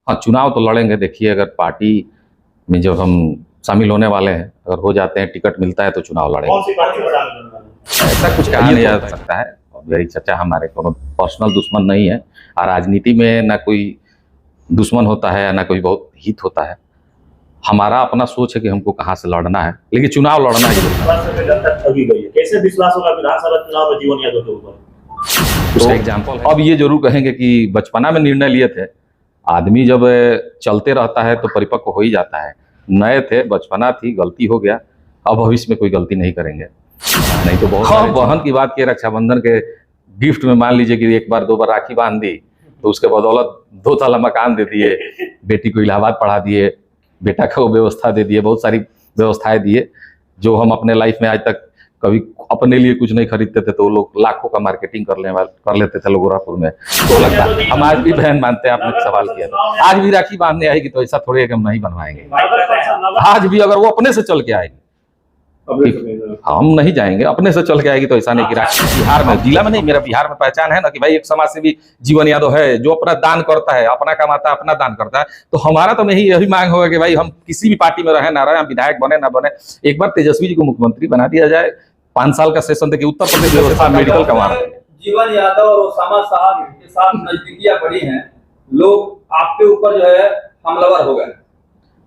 हाँ, चुनाव तो लड़ेंगे। देखिए, अगर पार्टी में जब हम शामिल होने वाले हैं, अगर हो जाते हैं, टिकट मिलता है तो चुनाव लड़ेंगे। कौन सी पार्टी में शामिल होने वाले हैं? ऐसा कुछ कहा नहीं जा सकता है। मेरी चर्चा, हमारे कोनो पर्सनल दुश्मन नहीं है, और राजनीति में ना कोई दुश्मन होता है ना कोई बहुत हित होता है। हमारा अपना सोच है कि हमको कहाँ से लड़ना है, लेकिन चुनाव लड़ना ही होगा। विश्वास से जनता ठगी गई है। कैसे विश्वास होगा विधानसभा चुनाव में जीवन यादव के ऊपर? उसका एग्जाम्पल अब ये जरूर कहेंगे कि बचपना में निर्णय लिए थे। आदमी जब चलते रहता है तो परिपक्व हो ही जाता है। नए थे, बचपना थी, गलती हो गया। अब भविष्य में कोई गलती नहीं करेंगे, नहीं तो बहुत। हाँ, बहन की बात की, रक्षाबंधन के गिफ्ट में मान लीजिए कि एक बार दो बार राखी बांध दी, तो उसके बदौलत 2 ताला मकान दे दिए, बेटी को इलाहाबाद पढ़ा दिए, बेटा को व्यवस्था दे दिए, बहुत सारी व्यवस्थाएं दिए जो हम अपने लाइफ में आज तक कभी अपने लिए कुछ नहीं खरीदते थे, तो वो लोग लाखों का मार्केटिंग कर लेते थे लोग गोरखपुर में। तो लगता है हम आज भी बहन मानते हैं। आपने सवाल किया था, आज भी राखी बांधने आएगी तो ऐसा थोड़ी है कि हम नहीं बनवाएंगे। आज भी अगर वो अपने से चल के आएगी, हम नहीं जाएंगे, अपने से चल के आएगी तो ऐसा नहीं कि राखी बिहार में, जिला में नहीं, मेरा बिहार में पहचान है ना कि भाई एक समाज सेवी जीवन यादव है जो अपना दान करता है, अपना कमाता है, अपना दान करता है। तो हमारा तो यही मांग होगा कि भाई हम किसी भी पार्टी में रहे ना रहे, हम विधायक बने ना बने, एक बार तेजस्वी जी को मुख्यमंत्री बना दिया जाए। 5 साल का सेशन देखिए, उत्तर प्रदेश व्यवस्था मेडिकल का मामला। जीवन यादव और ओसामा साहब के साथ नजदीकियां बढ़ी हैं, लोग आपके ऊपर जो है हमलावर हो गए,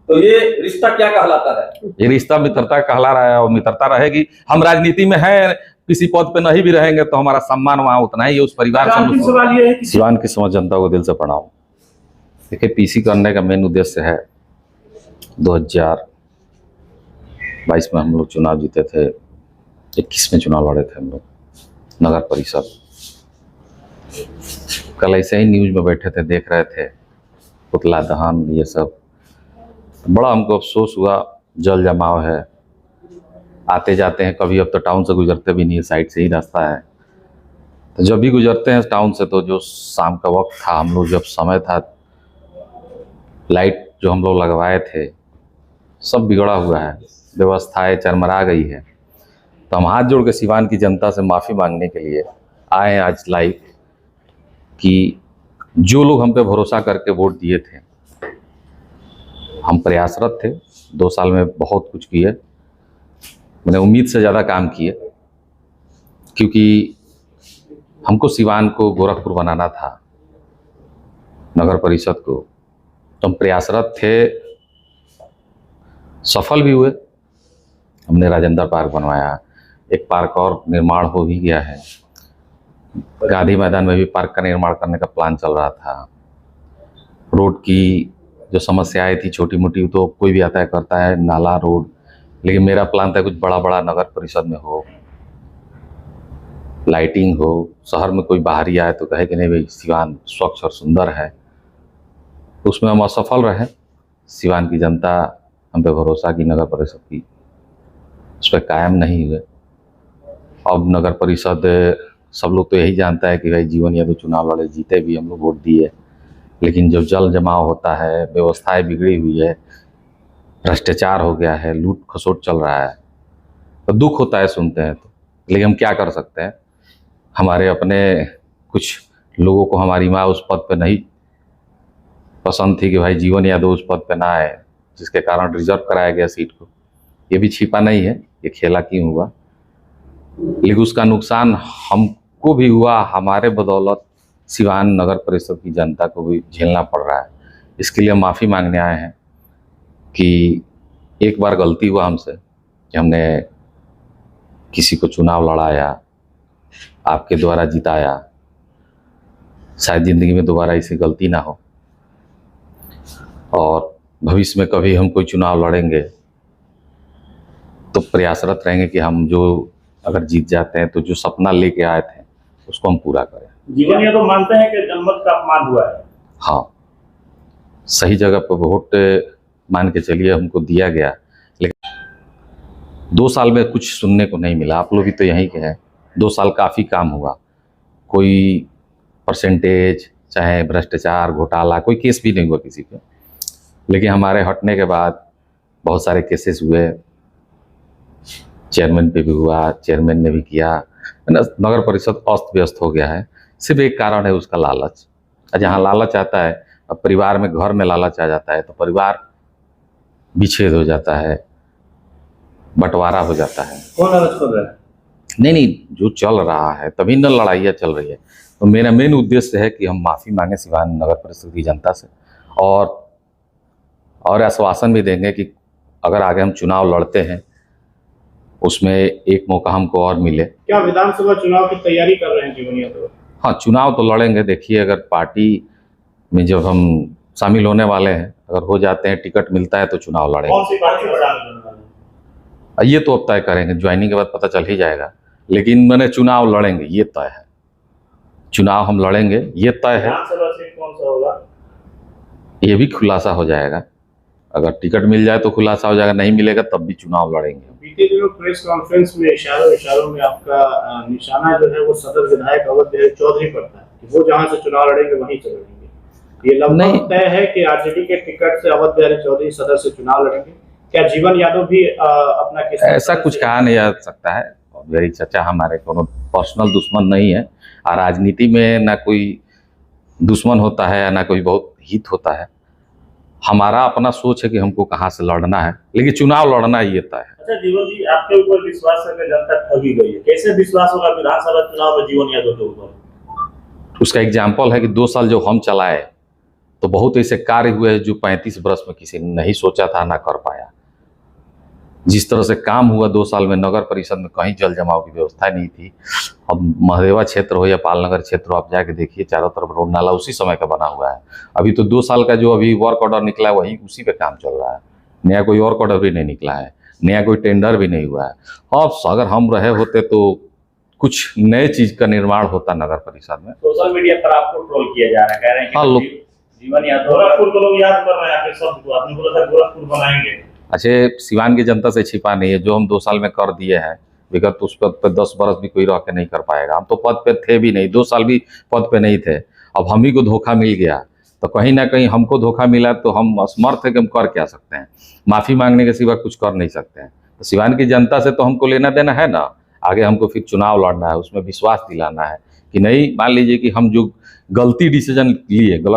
तो ये रिश्ता क्या कहलाता है? ये रिश्ता मित्रता कहला रहा है और मित्रता रहेगी। हम राजनीति में हैं, किसी पद पे नहीं भी रहेंगे तो हमारा सम्मान वहां उतना ही है, उस परिवार से। सवाल ये है कि सिवान की समझ जनता को दिल से प्रणाम। देखिए, पीसी करने का मेन उद्देश्य है 2022 में हम लोग चुनाव जीते थे, 21 में चुनाव लड़े थे हम लोग नगर परिषद। कल ऐसे ही न्यूज में बैठे थे, देख रहे थे पुतला दहन, ये सब। बड़ा हमको अफसोस हुआ। जल जमाव है, आते जाते हैं, कभी अब तो टाउन से गुजरते भी नहीं है, साइड से ही रास्ता है। तो जब भी गुजरते हैं टाउन से, तो जो शाम का वक्त था, हम लोग जब समय था, लाइट जो हम लोग लगवाए थे सब बिगड़ा हुआ है, व्यवस्थाएं चरमरा गई है। तो हम हाथ जोड़ के सिवान की जनता से माफ़ी मांगने के लिए आए आज लाइव कि जो लोग हम पे भरोसा करके वोट दिए थे, हम प्रयासरत थे। 2 साल में बहुत कुछ किए, मैंने उम्मीद से ज़्यादा काम किए, क्योंकि हमको सिवान को गोरखपुर बनाना था, नगर परिषद को। तो हम प्रयासरत थे, सफल भी हुए। हमने राजेंद्र पार्क बनवाया, एक पार्क और निर्माण हो भी गया है। गांधी मैदान में भी पार्क का निर्माण करने का प्लान चल रहा था। रोड की जो समस्याएं थी छोटी मोटी, तो कोई भी आता है करता है, नाला रोड। लेकिन मेरा प्लान था कुछ बड़ा बड़ा नगर परिषद में हो, लाइटिंग हो, शहर में कोई बाहरी आए तो कहे कि नहीं भाई सिवान स्वच्छ और सुंदर है। उसमें हम असफल रहे। सिवान की जनता हम पे भरोसा की, नगर परिषद की, उस पर कायम नहीं हुए। अब नगर परिषद सब लोग तो यही जानता है कि भाई जीवन यादव चुनाव लड़े, जीते भी, हम लोग वोट दिए, लेकिन जब जल जमाव होता है, व्यवस्थाएं बिगड़ी हुई है, भ्रष्टाचार हो गया है, लूट खसोट चल रहा है, तो दुख होता है सुनते हैं तो। लेकिन हम क्या कर सकते हैं, हमारे अपने कुछ लोगों को हमारी माँ उस पद पे नहीं पसंद थी कि भाई जीवन यादव उस पद पे ना आए, जिसके कारण रिजर्व कराया गया सीट को। ये भी छिपा नहीं है ये खेला क्यों हुआ, लेकिन उसका नुकसान हमको भी हुआ, हमारे बदौलत सिवान नगर परिषद की जनता को भी झेलना पड़ रहा है। इसके लिए हम माफ़ी मांगने आए हैं कि एक बार गलती हुआ हमसे कि हमने किसी को चुनाव लड़ाया, आपके द्वारा जिताया। शायद ज़िंदगी में दोबारा ऐसी गलती ना हो, और भविष्य में कभी हम कोई चुनाव लड़ेंगे तो प्रयासरत रहेंगे कि हम जो अगर जीत जाते हैं तो जो सपना लेके आए थे उसको हम पूरा करें। जीवन यादव तो मानते हैं कि जनमत का अपमान हुआ है? हाँ, सही जगह पर वोट मान के चलिए हमको दिया गया, लेकिन 2 साल में कुछ सुनने को नहीं मिला। आप लोग भी तो यहीं के हैं। 2 साल काफ़ी काम हुआ, कोई परसेंटेज चाहे भ्रष्टाचार घोटाला कोई केस भी नहीं हुआ किसी पे। लेकिन हमारे हटने के बाद बहुत सारे केसेस हुए, चेयरमैन पे भी हुआ, चेयरमैन ने भी किया, नगर परिषद अस्त व्यस्त हो गया है। सिर्फ एक कारण है उसका लालच। जहाँ लालच आता है अब परिवार में, घर में लालच आ जाता है तो परिवार विच्छेद हो जाता है, बंटवारा हो जाता है। कौन लालच कर रहा है? नहीं, जो चल रहा है तभी न लड़ाइयाँ चल रही है। तो मेरा मेन उद्देश्य है कि हम माफ़ी मांगे सिवान नगर परिषद की जनता से, और आश्वासन भी देंगे कि अगर आगे हम चुनाव लड़ते हैं उसमें एक मौका हमको और मिले। क्या विधानसभा चुनाव की तैयारी कर रहे हैं जीवन यादव? हाँ, चुनाव तो लड़ेंगे। देखिए, अगर पार्टी में जब हम शामिल होने वाले हैं, अगर हो जाते हैं, टिकट मिलता है तो चुनाव लड़ेंगे। कौन सी पार्टी में शामिल होने वाले हैं? ये तो अब तय करेंगे, ज्वाइनिंग के बाद पता चल ही जाएगा। लेकिन मैंने चुनाव लड़ेंगे, ये तय है। चुनाव हम लड़ेंगे, ये तय है। विधानसभा सीट कौन सा होगा? ये भी खुलासा हो जाएगा। अगर टिकट मिल जाए तो खुलासा हो जाएगा, नहीं मिलेगा तब भी चुनाव लड़ेंगे। बीते दिनों प्रेस कॉन्फ्रेंस में इशारों में आपका निशाना जो है वो सदर विधायक अवध बिहारी चौधरी पर था कि वो जहां से चुनाव लड़ेंगे वहीं से लड़ेंगे। ये लगभग नहीं। तय है कि आरजेडी के टिकट से अवध बिहारी चौधरी सदर से चुनाव लड़ेंगे। क्या जीवन यादव भी अपना किसी ऐसा कुछ कहा नहीं जा सकता है। मेरी चाचा हमारे कोनो पर्सनल दुश्मन नहीं है, और राजनीति में ना कोई दुश्मन होता है ना कोई बहुत हित होता है। हमारा अपना सोच है कि हमको कहाँ से लड़ना है, लेकिन चुनाव लड़ना ये तय है। अच्छा जीवन जी, आपके ऊपर विश्वास करके जनता ठगी गई है, कैसे विश्वास होगा विधानसभा चुनाव में जीवन यादव के ऊपर? उसका एग्जाम्पल है कि 2 साल जो हम चलाए तो बहुत ऐसे कार्य हुए जो 35 वर्ष में किसी ने नहीं सोचा था, ना कर पाया। जिस तरह से काम हुआ 2 साल में, नगर परिषद में कहीं जल जमाव की व्यवस्था नहीं थी। अब महदेवा क्षेत्र हो या पालनगर क्षेत्र हो, आप जाके देखिए, चारों तरफ रोड नाला उसी समय का बना हुआ है। अभी तो 2 साल का जो अभी वर्क ऑर्डर निकला है वही उसी पे काम चल रहा है। नया कोई वर्क ऑर्डर भी नहीं निकला है, नया कोई टेंडर भी नहीं हुआ है। अब अगर हम रहे होते तो कुछ नए चीज का निर्माण होता नगर परिषद में। सोशल मीडिया पर आपको ट्रोल किया जा रहा है, कह रहे हैं कि हाँ, लोग जीवन यादव, गोरखपुर को लोग याद कर रहे हैं आपके शब्द को। आपने बोला था गोरखपुर बनाएंगे। अच्छे, सिवान की जनता से छिपा नहीं है। जो हम 2 साल में कर दिए हैं, विगत उस पद पर 10 बरस भी कोई रह के नहीं कर पाएगा। हम तो पद पे थे भी नहीं, 2 साल भी पद पे नहीं थे। अब हम ही को धोखा मिल गया, तो कहीं ना कहीं हमको धोखा मिला तो हम असमर्थ है कि हम कर क्या सकते हैं। माफ़ी मांगने के सिवा कुछ कर नहीं सकते हैं। तो सिवान की जनता से तो हमको लेना देना है ना। आगे हमको फिर चुनाव लड़ना है, उसमें विश्वास दिलाना है कि नहीं, मान लीजिए कि हम जो गलत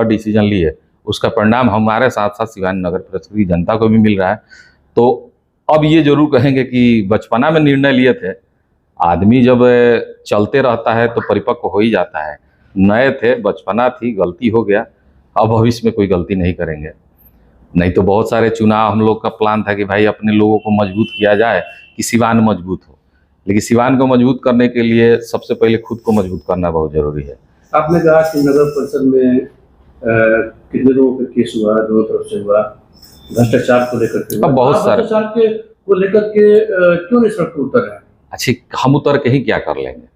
डिसीजन लिए उसका परिणाम हमारे साथ साथ सिवान नगर परिषद की जनता को भी मिल रहा है। तो अब ये जरूर कहेंगे कि बचपना में निर्णय लिए थे। आदमी जब चलते रहता है तो परिपक्व हो ही जाता है। नए थे, बचपना थी, गलती हो गया। अब भविष्य में कोई गलती नहीं करेंगे। नहीं तो बहुत सारे चुनाव हम लोग का प्लान था कि भाई अपने लोगों को मजबूत किया जाए कि सिवान मजबूत हो। लेकिन सिवान को मजबूत करने के लिए सबसे पहले खुद को मजबूत करना बहुत जरूरी है। आपने कहा कि नगर परिषद में कितने लोगों का केस हुआ, दोनों तरफ से हुआ, भ्रष्टाचार को लेकर के। अब बहुत सारे भ्रष्टाचार के को लेकर के क्यों नहीं सड़क पर उतर है? अच्छी, हम उतर के ही क्या कर लेंगे?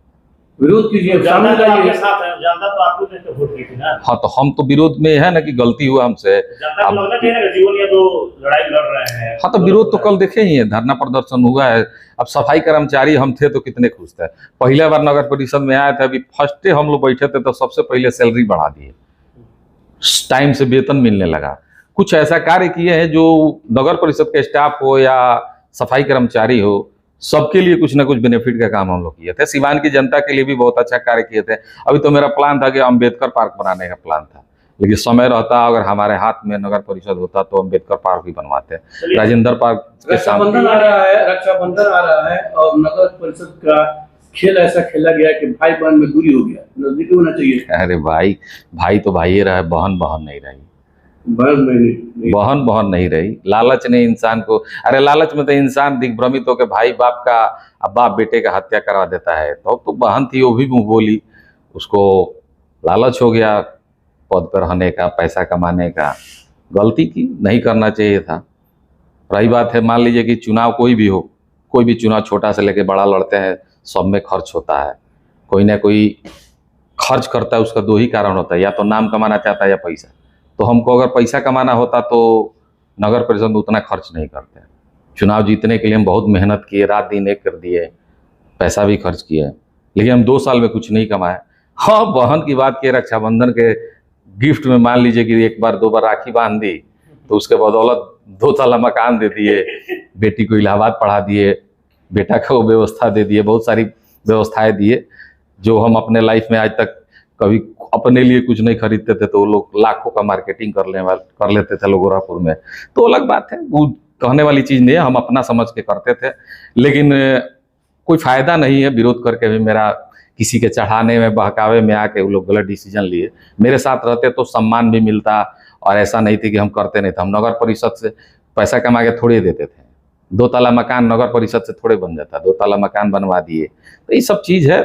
विरोध कीजिए, सामने जनता तो आपके आइए। साथ है, जनता तो आपको देख के वोट देती ना। हाँ, तो हम तो विरोध में है ना कि गलती हुआ हमसे। जनता को लगना चाहिए ना कि जीवन यादव लड़ाई लड़ रहे हैं। हाँ, तो विरोध तो कल देखे ही है, धरना प्रदर्शन हुआ है। अब सफाई कर्मचारी हम थे तो कितने खुश थे। पहले बार नगर परिषद में आए थे, अभी फर्स्ट डे हम लोग बैठे थे तो सबसे पहले सैलरी बढ़ा दिए, टाइम से वेतन मिलने लगा। कुछ ऐसा कार्य किए हैं जो नगर परिषद के स्टाफ हो या सफाई कर्मचारी हो, सबके लिए कुछ ना कुछ बेनिफिट का काम हम लोग किए थे। सिवान की जनता के लिए भी बहुत अच्छा कार्य किए थे। अभी तो मेरा प्लान था कि अम्बेडकर पार्क बनाने का प्लान था, लेकिन समय रहता, अगर हमारे हाथ में नगर परिषद होता तो अम्बेडकर पार्क भी बनवाते। राजेंद्र पार्क के सामने रक्षाबंधन आ रहा है, रक्षाबंधन आ रहा है और नगर परिषद का खेल ऐसा खेला गया कि भाई बहन में दूरी हो गया, नजदीकी होना चाहिए। अरे भाई तो भाई ही रहा, बहन नहीं रही। बहन में नहीं। बहन नहीं रही। लालच ने इंसान को, अरे लालच में तो इंसान दिग्भ्रमित होकर भाई बाप का, अब बाप बेटे का हत्या करवा देता है। तो बहन थी, वो भी मुंह बोली, उसको लालच हो गया पद पर रहने का, पैसा कमाने का। गलती की, नहीं करना चाहिए था। रही बात है, मान लीजिए कि चुनाव कोई भी हो, कोई भी चुनाव छोटा से लेके बड़ा लड़ते हैं, सब में खर्च होता है। कोई ना कोई खर्च करता है, उसका 2 ही कारण होता है, या तो नाम कमाना चाहता है या पैसा। तो हमको अगर पैसा कमाना होता तो नगर परिषद में उतना खर्च नहीं करते। चुनाव जीतने के लिए हम बहुत मेहनत किए, रात दिन एक कर दिए, पैसा भी खर्च किए, लेकिन हम 2 साल में कुछ नहीं कमाए। हाँ, बहन की बात की, रक्षाबंधन के गिफ्ट में मान लीजिए कि 1 बार 2 बार राखी बांध दी, तो उसके बदौलत 2 ताला मकान दे दिए, बेटी को इलाहाबाद पढ़ा दिए, बेटा को व्यवस्था दे दिए, बहुत सारी व्यवस्थाएं दिए जो हम अपने लाइफ में आज तक कभी अपने लिए कुछ नहीं खरीदते थे तो वो लोग लाखों का मार्केटिंग कर लेते थे लोग गोरखपुर में। तो अलग बात है, वो कहने वाली चीज़ नहीं है, हम अपना समझ के करते थे। लेकिन कोई फायदा नहीं है विरोध करके भी। मेरा किसी के चढ़ाने में बहकावे में आके वो लोग गलत डिसीजन लिए। मेरे साथ रहते तो सम्मान भी मिलता, और ऐसा नहीं थी कि हम करते नहीं थे। हम नगर परिषद से पैसा कमा के थोड़े देते थे। 2 ताला मकान नगर परिषद से थोड़े बन जाता, 2 ताला मकान बनवा दिए। तो ये सब चीज़ है।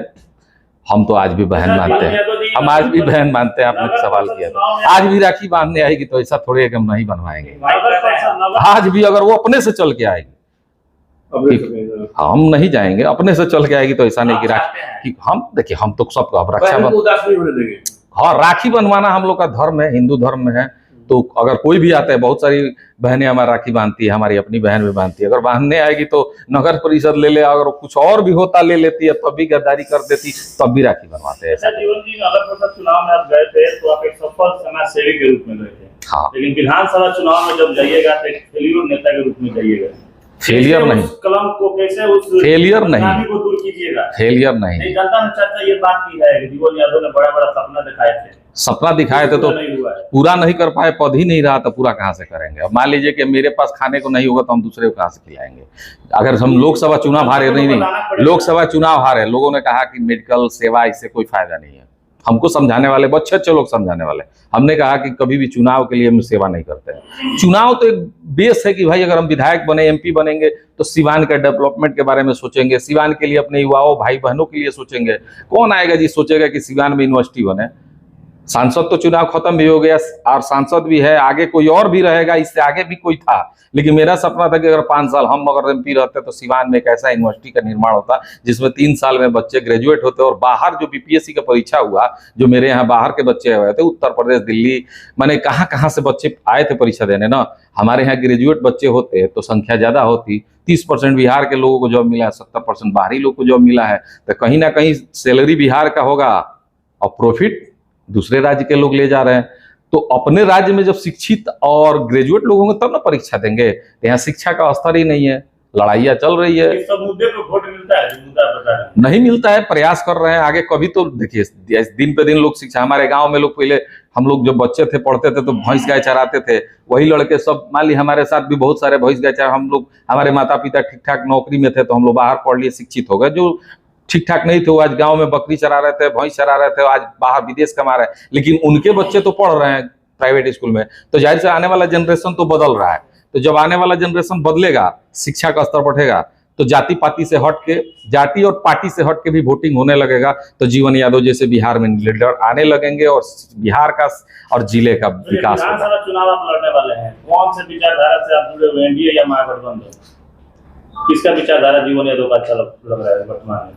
हम तो आज भी बहन मानते हैं, हम आज भी बहन मानते हैं। आपने सवाल किया था, आज भी राखी बांधने आएगी तो ऐसा थोड़े है कि हम नहीं बनवाएंगे। आज भी अगर वो अपने से चल के आएगी, हम नहीं जाएंगे, अपने से चल के आएगी तो ऐसा नहीं कि राखी, कि हम देखिए हम तो सबको अब रक्षाबंधन, हाँ राखी बनवाना हम लोग का धर्म है, हिंदू धर्म में है। तो अगर कोई भी आता है, बहुत सारी बहनें हमारी राखी बांधती है, हमारी अपनी बहन भी बांधती है। अगर बांधने आएगी तो नगर परिषद ले ले, अगर कुछ और भी होता ले लेती है, तब भी गद्दारी कर देती, तब भी राखी बनवाते हैं। जीवन जी, नगर परिषद चुनाव में आप गए थे तो आप एक सफल समाज सेवी के रूप में गए थे। हाँ, लेकिन विधानसभा चुनाव में जब जाइएगा तो एक फेलियर नेता के रूप में जाइएगा। फेलियर नहीं, कलम को कैसे उस फेलियर नहीं, को दूर कीजिएगा। फेलियर नहीं। जनता ने चर्चा ये बात की है कि जीवन यादव ने बड़ा बड़ा सपना दिखाए थे, सपना दिखाए थे तो पूरा नहीं कर पाए, पद ही नहीं रहा तो पूरा कहाँ से करेंगे। अब मान लीजिए कि मेरे पास खाने को नहीं होगा तो हम दूसरे को कहाँ से खिलाएंगे। अगर हम लोकसभा चुनाव हारे, नहीं लोकसभा चुनाव हारे, लोगों ने कहा कि मेडिकल सेवा इससे कोई फायदा नहीं है। हमको समझाने वाले अच्छे अच्छे लोग समझाने वाले, हमने कहा कि कभी भी चुनाव के लिए हम सेवा नहीं करते हैं। चुनाव तो एक बेस है कि भाई अगर हम विधायक बने, एमपी बनेंगे तो सिवान के डेवलपमेंट के बारे में सोचेंगे, सिवान के लिए अपने युवाओं भाई बहनों के लिए सोचेंगे। कौन आएगा जी सोचेगा कि सिवान में यूनिवर्सिटी बने। सांसद तो चुनाव खत्म भी हो गया और सांसद भी है, आगे कोई और भी रहेगा, इससे आगे भी कोई था। लेकिन मेरा सपना था कि अगर 5 साल हम अगर एमपी रहते तो सिवान में एक ऐसा यूनिवर्सिटी का निर्माण होता जिसमें 3 साल में बच्चे ग्रेजुएट होते। और बाहर जो बीपीएससी का परीक्षा हुआ, जो मेरे यहाँ बाहर के बच्चे हुए थे, उत्तर प्रदेश, दिल्ली, मैंने कहाँ से बच्चे आए थे परीक्षा देने ना। हमारे यहाँ ग्रेजुएट बच्चे होते तो संख्या ज्यादा होती। 30% बिहार के लोगों को जॉब मिला है, 70% बाहरी लोग को जॉब मिला है। तो कहीं ना कहीं सैलरी बिहार का होगा और प्रॉफिट दूसरे राज्य के लोग ले जा रहे हैं। तो अपने राज्य में जब शिक्षित और ग्रेजुएट लोग होंगे तब ना परीक्षा देंगे। यहाँ शिक्षा का स्तर ही नहीं है, लड़ाइयाँ चल रही है। इस सब मुद्दे पे वोट मिलता है, मुद्दा बता रहे हैं। नहीं मिलता है, प्रयास कर रहे हैं आगे। कभी तो देखिए दिन पे दिन लोग शिक्षा, हमारे गांव में लोग पहले हम लोग जब बच्चे थे पढ़ते थे तो भैंस गाय चराते थे, वही लड़के सब मान ली हमारे साथ भी बहुत सारे भैंस गाय चरा। हम लोग, हमारे माता पिता ठीक ठाक नौकरी में थे तो हम लोग बाहर पढ़ लिए, शिक्षित हो गए। जो ठीक ठाक नहीं थे वो आज गांव में बकरी चरा रहे थे, भैंस चरा रहे थे, आज बाहर विदेश कमा रहे हैं। लेकिन उनके बच्चे तो पढ़ रहे हैं प्राइवेट स्कूल में। तो जाहिर से आने वाला जनरेशन तो बदल रहा है। तो जब आने वाला जनरेशन बदलेगा, शिक्षा का स्तर बढ़ेगा, तो जाति पाति से हट के, जाति और पार्टी से हट के भी वोटिंग होने लगेगा। तो जीवन यादव जैसे बिहार में लीडर आने लगेंगे और बिहार का और जिले का विकास होगा। विधानसभा चुनाव आप लड़ने वाले हैं, कौन से विचारधारा से आप जुड़े हुए, एनडीए या महागठबंधन? किसका विचारधारा जीवन यादव का अच्छा लग रहा है वर्तमान में?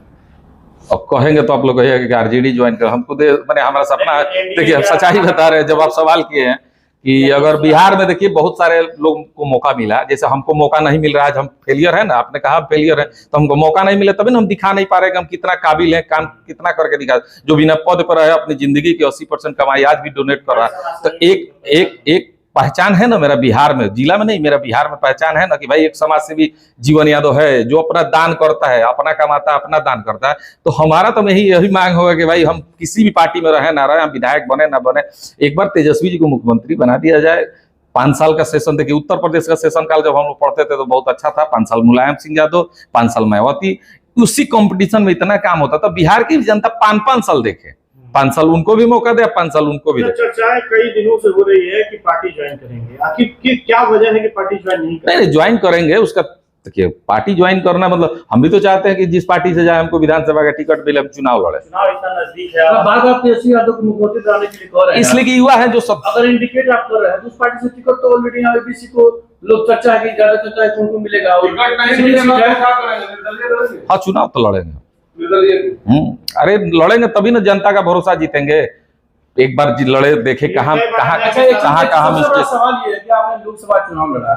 अब कहेंगे तो आप लोग कहिएगा कि आरजेडी ज्वाइन कर। हमको मैंने हमारा सपना है, देखिए हम सच्चाई बता रहे हैं। जब आप सवाल किए हैं कि अगर बिहार में, देखिए बहुत सारे लोगों को मौका मिला, जैसे हमको मौका नहीं मिल रहा है। हम फेलियर है ना, आपने कहा फेलियर है, तो हमको मौका नहीं मिला तभी ना हम दिखा नहीं पा रहे कि हम कितना काबिल हैं, काम कितना करके दिखा। जो बिना पद पर है, अपनी जिंदगी की 80% कमाई आज भी डोनेट कर रहा है। तो एक पहचान है ना मेरा बिहार में, जिला में नहीं, मेरा बिहार में पहचान है ना कि भाई एक समाज सेवी जीवन यादव है जो अपना दान करता है, अपना कमाता है, अपना दान करता है। तो हमारा तो यही मांग होगा कि भाई हम किसी भी पार्टी में रहे ना रहे, हम विधायक बने ना बने, एक बार तेजस्वी जी को मुख्यमंत्री बना दिया जाए। 5 साल का सेशन, देखिए उत्तर प्रदेश का सेशन काल जब हम लोग पढ़ते थे तो बहुत अच्छा था। 5 साल मुलायम सिंह यादव, 5 साल मायावती, उसी कंपटीशन में इतना काम होता था। बिहार की जनता 5-5 साल देखे, 5 साल उनको भी मौका दे, 5 साल उनको भी दे। चर्चाएं कई दिनों से हो रही है कि पार्टी ज्वाइन करेंगे, आखिर क्या वजह है कि पार्टी ज्वाइन नहीं करेंगे? नहीं, ज्वाइन करेंगे। उसका देखिए पार्टी ज्वाइन करना मतलब हम भी तो चाहते हैं कि जिस पार्टी से जाए हमको विधानसभा का टिकट मिले, हम चुनाव लड़े। चुनाव इतना नजदीक है, बार-बार तेजस्वी यादव को मुख्यमंत्री बनाने के लिए कह रहे हैं, इसलिए कि युवा है जो सब। अगर इंडिकेट आप कर रहे हैं तो उस पार्टी से टिकट तो ऑलरेडी यहाँ एबीसी को लोग चर्चा है कि ज्यादा चर्चा है कि उनको मिलेगा। हाँ, चुनाव तो लड़ेंगे। अरे लड़ेंगे तभी ना जनता का भरोसा जीतेंगे। एक बार लड़े, देखे कहाँ मिस्टेक। सवाल ये है कि आपने लोकसभा चुनाव लड़ा,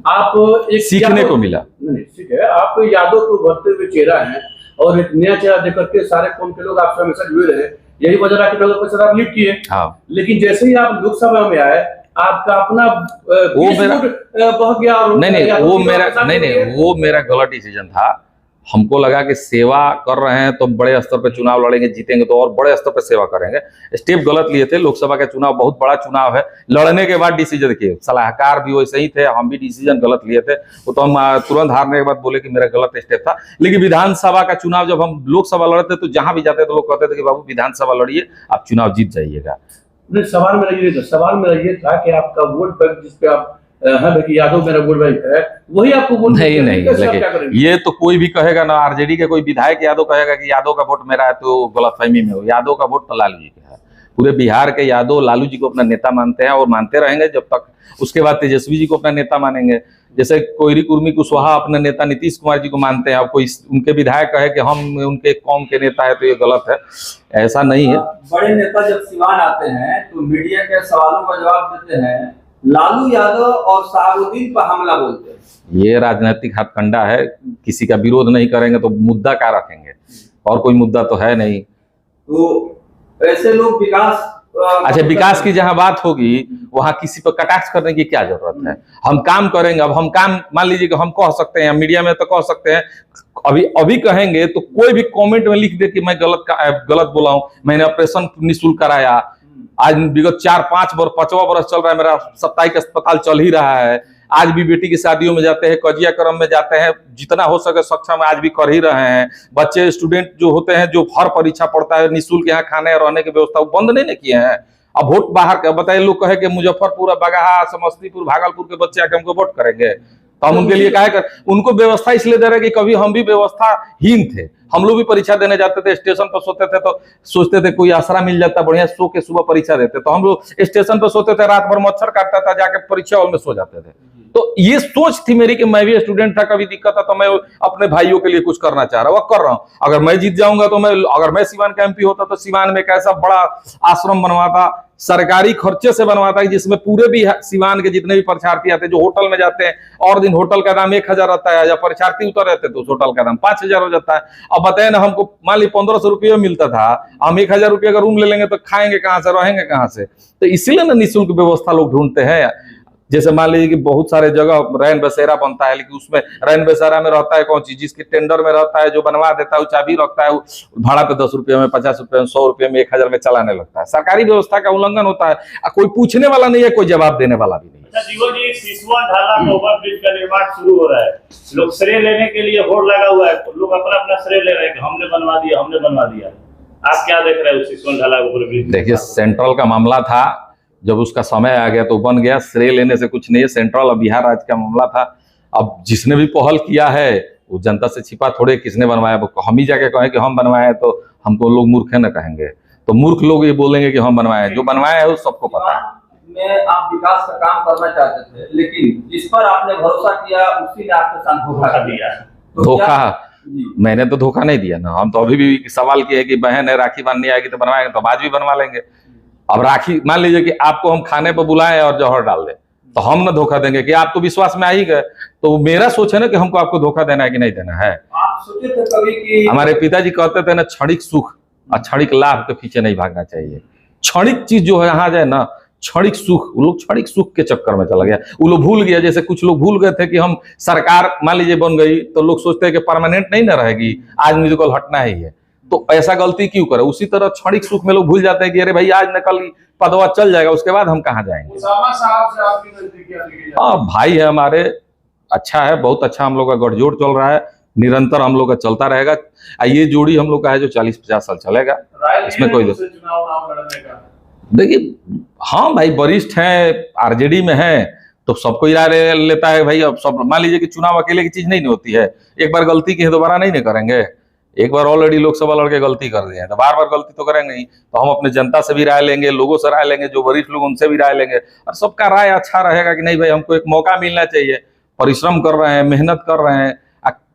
आप एक सीखने को मिला। नहीं ठीक है, आप यादव को बढ़ते हुए चेहरा है और एक नया चेहरा देख करके सारे कौम के लोग आपसे हमेशा जुड़े रहे, यही वजह रहा कि नगर परिषद आप लिफ्ट किए। हाँ। लेकिन जैसे ही आप लोकसभा में आए, आपका अपना वो मेरा बह गया। और नहीं, वो मेरा गलत डिसीजन था। हमको लगा कि सेवा कर रहे हैं तो बड़े स्तर पर चुनाव लड़ेंगे, जीतेंगे तो और बड़े स्तर पर सेवा करेंगे। स्टेप गलत लिए थे। लोकसभा का चुनाव बहुत बड़ा चुनाव है, लड़ने के बाद डिसीजन किए, सलाहकार भी वैसे ही थे, हम भी डिसीजन गलत लिए थे। वो तो हम तुरंत हारने के बाद बोले कि मेरा गलत स्टेप था। लेकिन विधानसभा का चुनाव जब हम लोकसभा लड़ते तो जहां भी जाते तो लोग कहते थे कि बाबू विधानसभा लड़िए, आप चुनाव जीत जाइएगा। नहीं, सवाल मेरा ये था कि आपका वोट बैंक जिसपे आप है कि यादव मेरा वोट बैंक है, वही आपको वोट नहीं लेकिन ये तो कोई भी कहेगा ना, आरजेडी के कोई विधायक यादव कहेगा कि यादव का वोट मेरा है तो गलतफहमी में हो। यादव का वोट तो लालू जी का है। पूरे बिहार के यादव लालू जी को अपना नेता मानते हैं और मानते रहेंगे जब तक। उसके बाद तेजस्वी जी को अपना नेता मानेंगे, जैसे कोयरी कुर्मी कुशवाहा अपने नेता नीतीश कुमार जी को मानते हैं। अब कोई उनके विधायक कहे कि हम उनके कौम के नेता है तो ये गलत है, ऐसा नहीं है। बड़े नेता जब सिवान आते हैं तो मीडिया के सवालों का जवाब देते हैं, लालू यादव और शहाबुद्दीन पर हमला बोलते हैं। ये राजनीतिक हथकंडा है, किसी का विरोध नहीं करेंगे तो मुद्दा क्या रखेंगे, और कोई मुद्दा तो है नहीं। तो ऐसे लोग विकास अच्छा, विकास की जहां बात होगी वहां किसी पर कटाक्ष करने की क्या जरूरत है। हम काम करेंगे। अब हम काम मान लीजिए कि हम कह सकते हैं मीडिया में तो कह सकते हैं, अभी कहेंगे तो कोई भी कमेंट में लिख दे कि मैं गलत बोला हूं, मैंने ऑपरेशन निःशुल्क कराया, आज विगत 4-5 वर्ष 5वां वर्ष चल रहा है मेरा, साप्ताहिक अस्पताल चल ही रहा है, आज भी बेटी की शादियों में जाते हैं, कजिया क्रम में जाते हैं, जितना हो सके सक्षम आज भी कर ही रहे हैं। बच्चे स्टूडेंट जो होते हैं, जो हर परीक्षा पढ़ता है, निःशुल्क यहाँ खाने और रहने की व्यवस्था वो बंद नहीं किए हैं। अब वोट बाहर का बताइए, लोग कहे कि मुजफ्फरपुर, बगहा, समस्तीपुर, भागलपुर के बच्चे आके हमको वोट करेंगे, तो हम उनके लिए क्या कर, उनको व्यवस्था इसलिए दे रहे कि कभी हम भी व्यवस्थाहीन थे। हम लोग भी परीक्षा देने जाते थे, स्टेशन पर सोते थे तो सोचते थे कोई आसरा मिल जाता, बढ़िया सो के सुबह परीक्षा देते। तो हम लोग स्टेशन पर सोते थे, रात भर मच्छर काटता था, जाके परीक्षा हॉल में सो जाते थे। तो ये सोच थी मेरी कि मैं भी स्टूडेंट था, कभी दिक्कत था तो मैं अपने भाइयों के लिए कुछ करना चाह रहा हूँ, कर रहा हूँ। अगर मैं जीत जाऊंगा तो अगर मैं सिवान का एमपी होता तो सिवान में एक ऐसा बड़ा आश्रम बनवाता, सरकारी खर्चे से बनवाता है, जिसमें पूरे भी सिवान के जितने भी परीक्षार्थी आते हैं, जो होटल में जाते हैं, और दिन होटल का दाम 1000 रहता है, या परीक्षार्थी उतर रहते तो उस होटल का दाम 5000 हो जाता है। अब बताए ना, हमको मान ली 1500 रुपये मिलता था, हम 1000 रुपये का रूम ले लेंगे तो खाएंगे कहाँ से, रहेंगे कहाँ से। तो इसीलिए ना निःशुल्क व्यवस्था लोग ढूंढते हैं। जैसे मान लीजिए कि बहुत सारे जगह रैन बसेरा बनता है, लेकिन उसमें रैन बसेरा में रहता है कौन चीज, जिसके टेंडर में रहता है, जो बनवा देता है वो चाबी रखता है, वो भाड़ा पे 10 रुपये में, 50 रुपये में, 100 रुपये में, 1000 में चलाने लगता है। सरकारी व्यवस्था का उल्लंघन होता है। कोई पूछने वाला नहीं है, कोई जवाब देने वाला भी नहीं। अच्छा जीवन जी, सिसवन ढाला का ओवरब्रिज का निर्माण शुरू हो रहा है, लोग श्रेय लेने के लिए होड़ लगा हुआ है, लोग अपना अपना श्रेय ले रहे हैं कि हमने बनवा दिया, हमने बनवा दिया। आप क्या देख रहे हो सिसवन ढाला ओवरब्रिज? देखिए, सेंट्रल का मामला था, जब उसका समय आ गया तो बन गया। श्रेय लेने से कुछ नहीं है, सेंट्रल और बिहार राज्य का मामला था। अब जिसने भी पहल किया है वो जनता से छिपा थोड़े किसने बनवाया। हम ही जाके कहें कि हम बनवाए तो हमको लोग मूर्ख न कहेंगे, तो मूर्ख लोग ये बोलेंगे कि हम बनवाए। जो बनवाया है वो सबको पता है। में आप विकास का काम करना चाहते थे, लेकिन जिस पर आपने भरोसा किया उसी ने आपके साथ धोखा दिया। तो धोखा? मैंने तो धोखा नहीं दिया ना। हम तो अभी भी सवाल किए कि बहन है, राखी बांधनी आएगी तो बनवाएंगे, तो आज भी बनवा लेंगे। अब राखी मान लीजिए कि आपको हम खाने पर बुलाएं और जौहर डाल दें, तो हम ना धोखा देंगे कि आप तो विश्वास में आ ही गए। तो मेरा सोच है ना कि हमको आपको धोखा देना है कि नहीं देना है। आप सोचे थे कभी कि हमारे पिताजी कहते थे ना, क्षणिक सुख और क्षणिक लाभ के पीछे नहीं भागना चाहिए। क्षणिक चीज जो है यहाँ जाए ना, क्षणिक सुख, वो लोग क्षणिक सुख के चक्कर में चला गया। वो लोग भूल गया, जैसे कुछ लोग भूल गए थे कि हम सरकार मान लीजिए बन गई तो लोग सोचते हैं कि परमानेंट नहीं ना रहेगी, आज म्यूजिकल हटना ही है। तो ऐसा गलती क्यों करे? उसी तरह क्षणिक सुख में लोग भूल जाते हैं कि अरे भाई आज न कल पदवा चल जाएगा, उसके बाद हम कहाँ जाएंगे। उसामा साहब से आपकी नजदीकी हाँ, भाई है हमारे, अच्छा है, बहुत अच्छा हम लोग का गठजोड़ चल रहा है, निरंतर हम लोग का चलता रहेगा। ये जोड़ी हम लोग का है जो 40-50 साल चलेगा, इसमें कोई चुनाव लड़ने का। देखिए, हाँ भाई वरिष्ठ हैं, आरजेडी में हैं, तो सबको ही राय लेता है भाई। अब सब मान लीजिए कि चुनाव अकेले की चीज नहीं होती है, एक बार गलती की है दोबारा नहीं करेंगे। एक बार ऑलरेडी लोकसभा लड़के गलती कर दिए हैं तो बार बार गलती तो करेंगे ही। तो हम अपने जनता से भी राय लेंगे, लोगों से राय लेंगे, जो वरिष्ठ लोग उनसे भी राय लेंगे, और सबका राय अच्छा रहेगा कि नहीं भाई हमको एक मौका मिलना चाहिए, परिश्रम कर रहे हैं, मेहनत कर रहे हैं,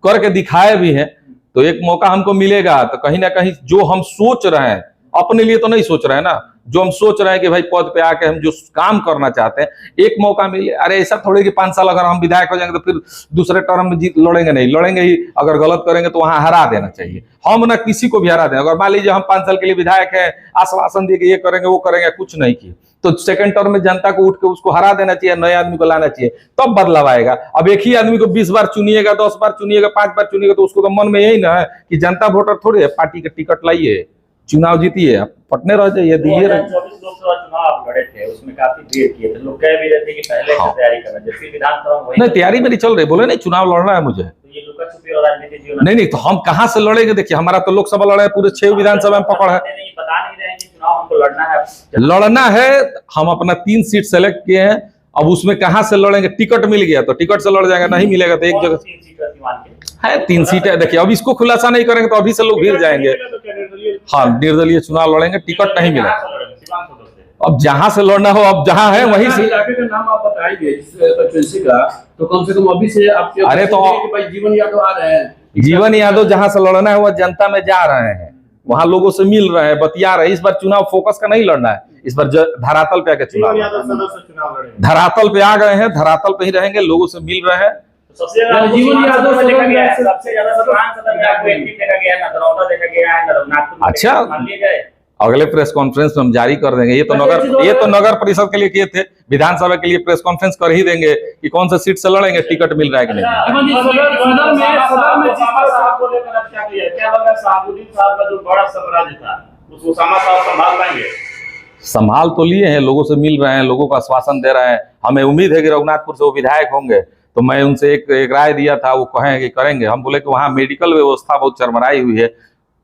करके दिखाए भी हैं, तो एक मौका हमको मिलेगा। तो कहीं ना कहीं जो हम सोच रहे हैं, अपने लिए तो नहीं सोच रहे हैं ना, जो हम सोच रहे हैं कि भाई पद पे आके हम जो काम करना चाहते हैं, एक मौका मिले। अरे ऐसा थोड़े कि 5 साल अगर हम विधायक हो जाएंगे तो फिर दूसरे टर्म में जीत लड़ेंगे नहीं, लड़ेंगे ही। अगर गलत करेंगे तो वहां हरा देना चाहिए। हम ना किसी को भी हरा दें। अगर मान लीजिए हम 5 साल के लिए विधायक है, आश्वासन दिए कि ये करेंगे वो करेंगे, कुछ नहीं किए, तो सेकंड टर्म में जनता को उठ के उसको हरा देना चाहिए, नए आदमी को लाना चाहिए, तब बदलाव आएगा। अब एक ही आदमी को 20 बार चुनिएगा, 10 बार चुनिएगा, 5 बार चुनिएगा, तो उसको तो मन में यही ना है कि जनता वोटर थोड़ी है, पार्टी का टिकट लाइए, चुनाव जीतिए, आप पटने रह जाइए, दीजिए। 2024 लोकसभा चुनाव आप लड़े थे, उसमें काफी भीड़ किए थे, लोग कह भी रहे थे कि पहले से तैयारी करना, जैसे विधानसभा में नहीं, तैयारी मेरी चल रही, बोले नहीं चुनाव लड़ना है मुझे। तो ये लुका छुपी और राजनीति जीवन नहीं, तो हम कहाँ से लड़ेंगे? देखिए, हमारा तो लोकसभा लड़ा है, पूरे 6 विधानसभा में पकड़ है। नहीं बता नहीं रहे हैं कि चुनाव हमको लड़ना है। लड़ना है, हम अपना 3 सीट सेलेक्ट किए हैं, अब उसमें कहाँ से लड़ेंगे? टिकट मिल गया तो टिकट से लड़ जाएगा, नहीं मिलेगा तो एक जगह 3 सीट सीमान के है, 3 सीटें। देखिए, अब इसको खुलासा नहीं करेंगे तो अभी से लोग भीड़ जाएंगे। हाँ, निर्दलीय चुनाव लड़ेंगे, टिकट नहीं मिला। अब जहां से लड़ना हो, अब जहां है वहीं से। इलाके का नाम आप बताएंगे कंस्टिट्यूएंसी का, तो कम से कम अभी से आपके अरे तो भाई जीवन यादव आ रहे हैं, जीवन यादव जहां से लड़ना है वह जनता में जा रहे हैं, वहां लोगों से मिल रहे हैं, बतिया रहे हैं। इस बार चुनाव फोकस का नहीं लड़ना है, इस बार धरातल पे आके चुनाव, धरातल पे आ गए हैं, धरातल पे ही रहेंगे, लोगों से मिल रहे हैं। सबसे ज्यादा जीवन यादव में देखा गया है, सबसे ज्यादा सीवान सदर में आपको एमपी देखा गया है, नदरौदा देखा गया है, नागपुर में अच्छा। मान लिया जाए। अगले प्रेस कॉन्फ्रेंस में हम जारी कर देंगे। ये तो नगर परिषद के लिए किए थे, विधानसभा के लिए प्रेस कॉन्फ्रेंस कर ही देंगे कि कौन सा सीट से लड़ेंगे, टिकट मिल रहा है कि नहीं। क्या लगा साहबुद्दीन साहब का जो बड़ा साम्राज्य था उसको सामा साहब संभाल पाएंगे? संभाल तो लिए हैं, लोगों से मिल रहे हैं, लोगों को आश्वासन दे रहे हैं। हमें उम्मीद है कि रघुनाथपुर से वो विधायक होंगे, तो मैं उनसे एक राय दिया था, वो कहें कि करेंगे। हम बोले कि वहाँ मेडिकल व्यवस्था बहुत चरमराई हुई है,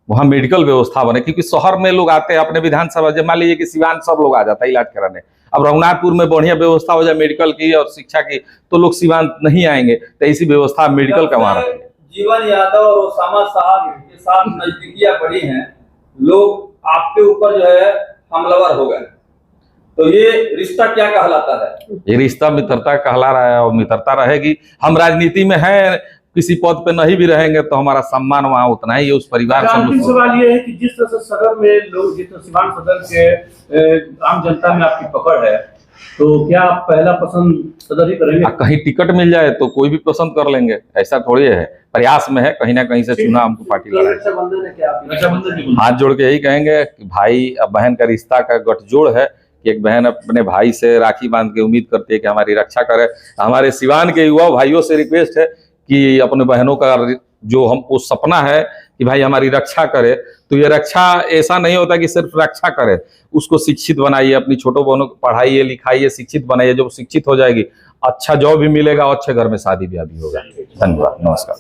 वहाँ मेडिकल व्यवस्था बने, क्योंकि शहर में लोग आते हैं अपने विधानसभा, जब मान लीजिए कि सिवान सब लोग आ जाता है इलाज कराने, अब रघुनाथपुर में बढ़िया व्यवस्था हो जाए मेडिकल की और शिक्षा की, तो लोग सिवान नहीं आएंगे। तो ऐसी व्यवस्था मेडिकल का वहाँ रखेंगे। जीवन यादव और ओसामा साहब के साथ नजदीकियां बढ़ी हैं, लोग आपके ऊपर जो है हमलावर हो गए, तो ये रिश्ता क्या कहलाता है? ये रिश्ता मित्रता कहला रहा है और मित्रता रहेगी। हम राजनीति में हैं, किसी पद पे नहीं भी रहेंगे तो हमारा सम्मान वहाँ उतना ही है, उस परिवार से। अंतिम सवाल ये है कि जिस तरह से सदर में लोग, जिस तरह सिवान सदर के आम जनता में आपकी पकड़ है, तो क्या आप पहला पसंद सदर ही करेंगे? कहीं टिकट मिल जाए तो कोई भी पसंद कर लेंगे, ऐसा थोड़ी है। प्रयास में है, कहीं ना कहीं से चुना हमको पार्टी लड़ा है। रक्षाबंधन है क्या? रक्षाबंधन की हाथ जोड़ के यही कहेंगे कि भाई अब बहन का रिश्ता का गठजोड़ है कि एक बहन अपने भाई से राखी बांध के उम्मीद करती है कि हमारी रक्षा करे। हमारे सिवान के युवा भाइयों से रिक्वेस्ट है कि अपने बहनों का जो हम वो सपना है कि भाई हमारी रक्षा करे, तो ये रक्षा ऐसा नहीं होता कि सिर्फ रक्षा करे, उसको शिक्षित बनाइए, अपनी छोटों बहनों को पढ़ाइए लिखाइए, शिक्षित बनाइए। जब शिक्षित हो जाएगी, अच्छा जॉब भी मिलेगा, अच्छे घर में शादी ब्याह भी होगा। धन्यवाद, नमस्कार।